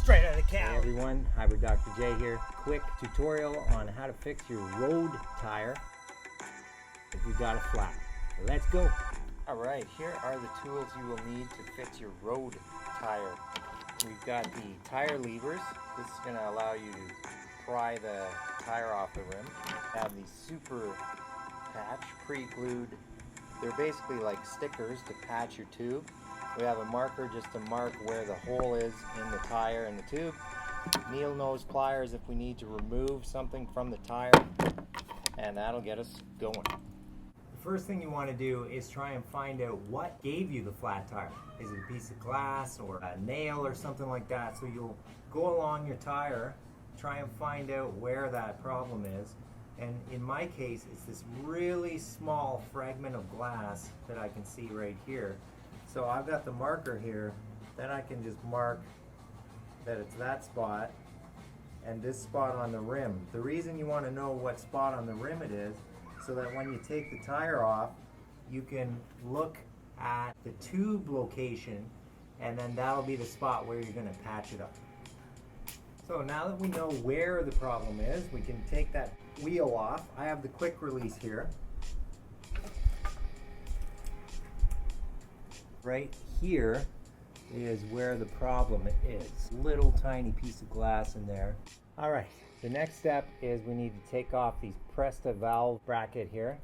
straight out of the cow. Hey everyone, Hybrid Dr. J here. Quick tutorial on how to fix your road tire if you got a flat. Let's go. Alright, here are the tools you will need to fix your road tire. We've got the tire levers. This is going to allow you to pry the tire off the rim. Have the super patch pre-glued. They're basically like stickers to patch your tube. We have a marker just to mark where the hole is in the tire and the tube. Needle nose pliers if we need to remove something from the tire, and that'll get us going. The first thing you want to do is try and find out what gave you the flat tire. Is it a piece of glass or a nail or something like that? So you'll go along your tire, try and find out where that problem is. And in my case, it's this really small fragment of glass that I can see right here. So I've got the marker here, then I can just mark that it's that spot and this spot on the rim. The reason you want to know what spot on the rim it is, so that when you take the tire off, you can look at the tube location, and then that'll be the spot where you're going to patch it up. So now that we know where the problem is, we can take that wheel off. I have the quick release here. Right here is where the problem is. Little tiny piece of glass in there. All right, the next step is we need to take off these presta valve bracket here.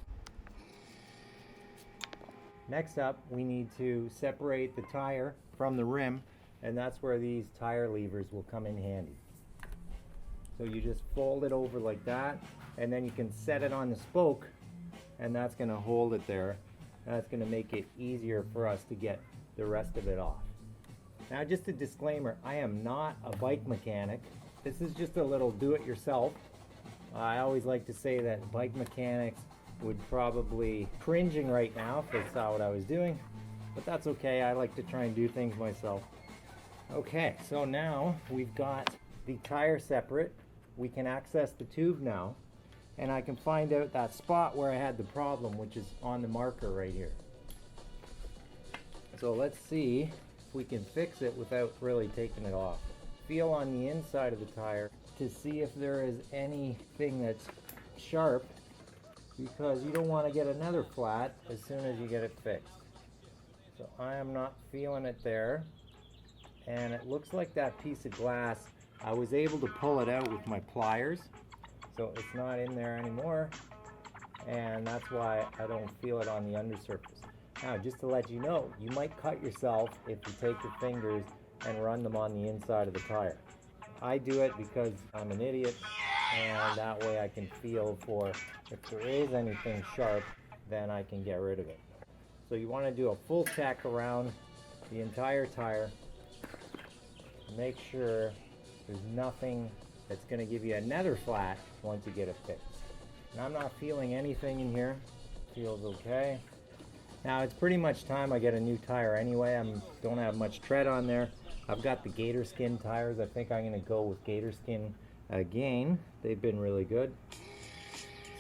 Next up, we need to separate the tire from the rim, and that's where these tire levers will come in handy. So you just fold it over like that, and then you can set it on the spoke, and that's going to hold it there. That's going to make it easier for us to get the rest of it off. Now, just a disclaimer, I am not a bike mechanic. This is just a little do-it-yourself. I always like to say that bike mechanics would probably cringing right now if they saw what I was doing, but that's okay. I like to try and do things myself. Okay, so now we've got the tire separate. We can access the tube now, and I can find out that spot where I had the problem, which is on the marker right here. So let's see if we can fix it without really taking it off. Feel on the inside of the tire to see if there is anything that's sharp, because you don't want to get another flat as soon as you get it fixed. So I am not feeling it there, and it looks like that piece of glass, I was able to pull it out with my pliers, so it's not in there anymore, and that's why I don't feel it on the undersurface. Now, just to let you know, you might cut yourself if you take your fingers and run them on the inside of the tire. I do it because I'm an idiot, and that way I can feel for if there is anything sharp, then I can get rid of it. So you want to do a full check around the entire tire. Make sure there's nothing that's going to give you another flat once you get it fixed. And I'm not feeling anything in here. Feels okay. Now it's pretty much time I get a new tire anyway. I don't have much tread on there. I've got the gator skin tires. I think I'm going to go with gator skin again. They've been really good.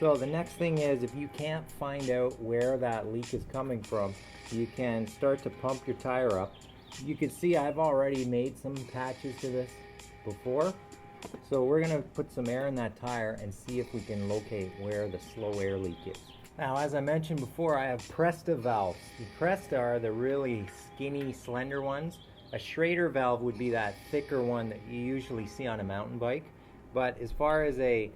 So the next thing is, if you can't find out where that leak is coming from, you can start to pump your tire up. You can see I've already made some patches to this before. So we're going to put some air in that tire and see if we can locate where the slow air leak is. Now, as I mentioned before, I have presta valves. The presta are the really skinny, slender ones. A Schrader valve would be that thicker one that you usually see on a mountain bike. But as far as a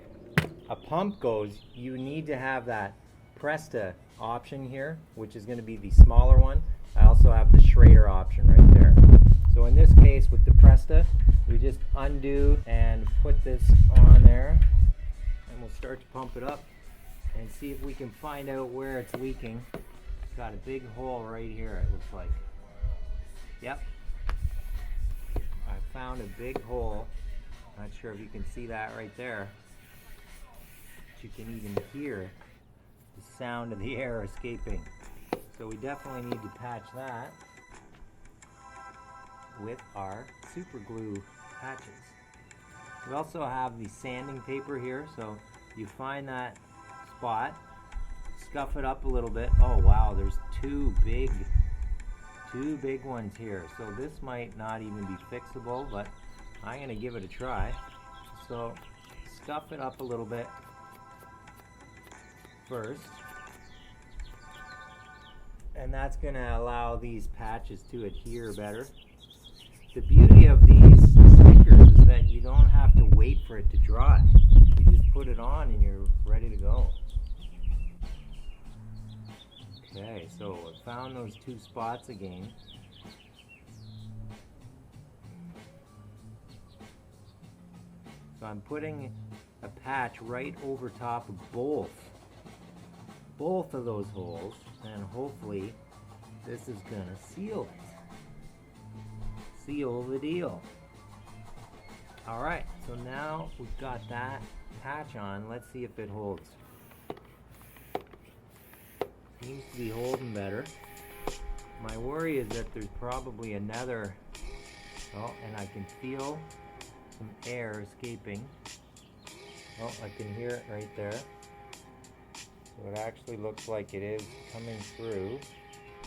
pump goes, you need to have that presta option here, which is going to be the smaller one. I also have the Schrader option right there. So in this case, with the presta, we just undo and put this on there, and we'll start to pump it up and see if we can find out where it's leaking. It's got a big hole right here, it looks like. Yep. I found a big hole. Not sure if you can see that right there. But you can even hear the sound of the air escaping. So we definitely need to patch that with our super glue patches. We also have the sanding paper here, so you find that spot, scuff it up a little bit. Oh wow, there's two big ones here, so this might not even be fixable, but I'm gonna give it a try. So scuff it up a little bit first, and that's gonna allow these patches to adhere better. The beauty of these stickers is that you don't have to wait for it to dry. You just put it on and you're ready to go. Okay, so I found those two spots again. So I'm putting a patch right over top of both of those holes, and hopefully this is gonna seal it. Seal the deal. Alright, so now we've got that patch on. Let's see if it holds. Seems to be holding better. My worry is that there's probably another, oh, and I can feel some air escaping. Oh, I can hear it right there. So it actually looks like it is coming through.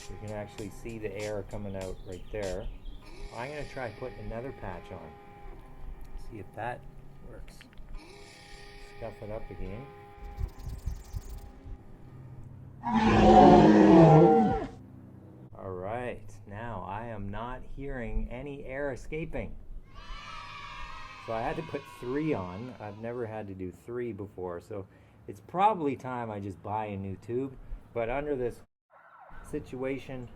You can actually see the air coming out right there. I'm going to try putting another patch on. See if that works. Scuff it up again. Alright, now I am not hearing any air escaping. So I had to put 3 on. I've never had to do 3 before, so it's probably time I just buy a new tube. But under this situation,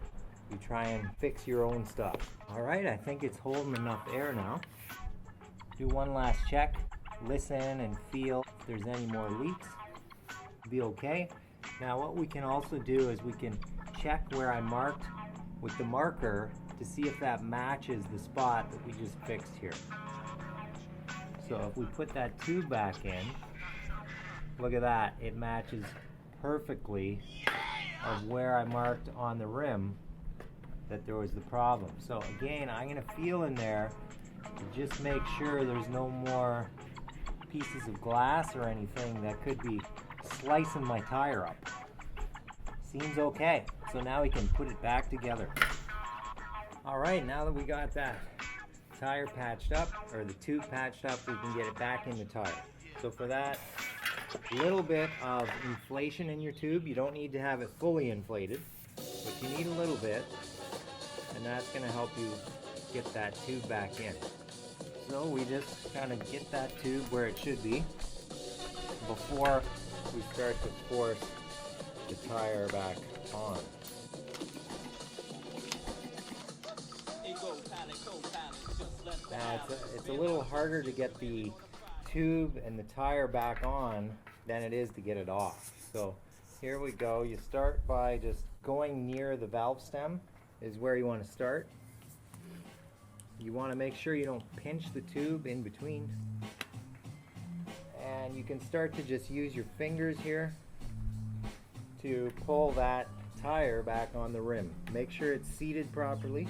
you try and fix your own stuff. Alright, I think it's holding enough air now. Do one last check, listen and feel if there's any more leaks. Be okay. Now what we can also do is we can check where I marked with the marker to see if that matches the spot that we just fixed here. So if we put that tube back in, look at that, it matches perfectly of where I marked on the rim that there was the problem. So again, I'm going to feel in there to just make sure there's no more pieces of glass or anything that could be slicing my tire up. Seems okay. So now we can put it back together. Alright, now that we got that tire patched up, or the tube patched up, we can get it back in the tire. So for that, a little bit of inflation in your tube. You don't need to have it fully inflated, but you need a little bit, and that's going to help you get that tube back in. So we just kind of get that tube where it should be before we start to force the tire back on. Now it's a little harder to get the tube and the tire back on than it is to get it off. So here we go. You start by just going near the valve stem is where you want to start. You want to make sure you don't pinch the tube in between. And you can start to just use your fingers here to pull that tire back on the rim. Make sure it's seated properly.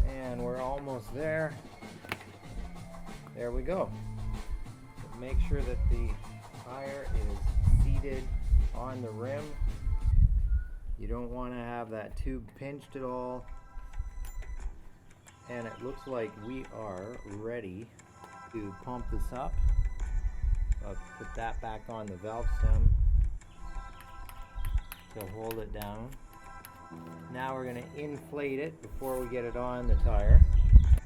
And we're almost there. There we go. Make sure that the tire is seated on the rim. You don't want to have that tube pinched at all. And it looks like we are ready to pump this up. I'll put that back on the valve stem to hold it down. Now we're going to inflate it before we get it on the tire.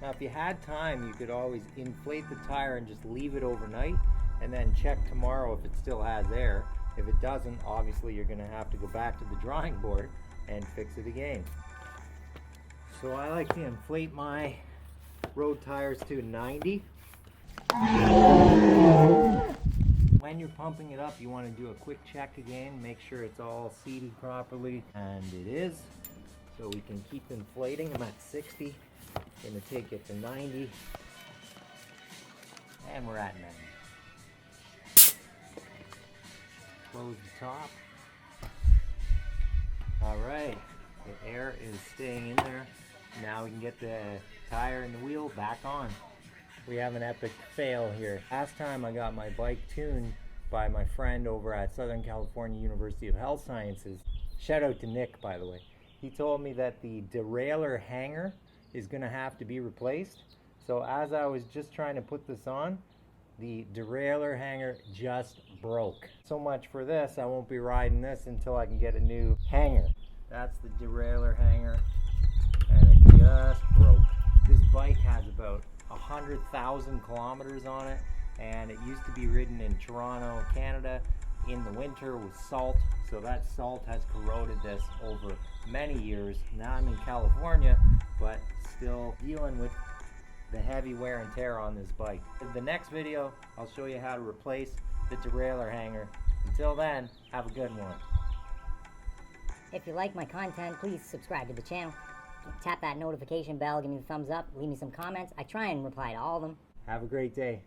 Now if you had time, you could always inflate the tire and just leave it overnight and then check tomorrow if it still has air. If it doesn't, obviously you're going to have to go back to the drawing board and fix it again. So I like to inflate my road tires to 90. When you're pumping it up, you want to do a quick check again, make sure it's all seated properly, and it is. So we can keep inflating. I'm at 60. Going to take it to 90, and we're at 90. Close the top. Alright, the air is staying in there. Now we can get the tire and the wheel back on. We have an epic fail here. Last time I got my bike tuned by my friend over at Southern California University of Health Sciences. Shout out to Nick, by the way. he told me that the derailleur hanger is going to have to be replaced. So as I was just trying to put this on, the derailleur hanger just broke. So much for this. I won't be riding this until I can get a new hanger. That's the derailleur hanger, and it just broke. This bike has about 100,000 kilometers on it, and it used to be ridden in Toronto, Canada in the winter with salt. So that salt has corroded this over many years. Now I'm in California, but still dealing with the heavy wear and tear on this bike. In the next video, I'll show you how to replace the derailleur hanger. Until then, have a good one. If you like my content, please subscribe to the channel. Tap that notification bell, give me the thumbs up, leave me some comments. I try and reply to all of them. Have a great day.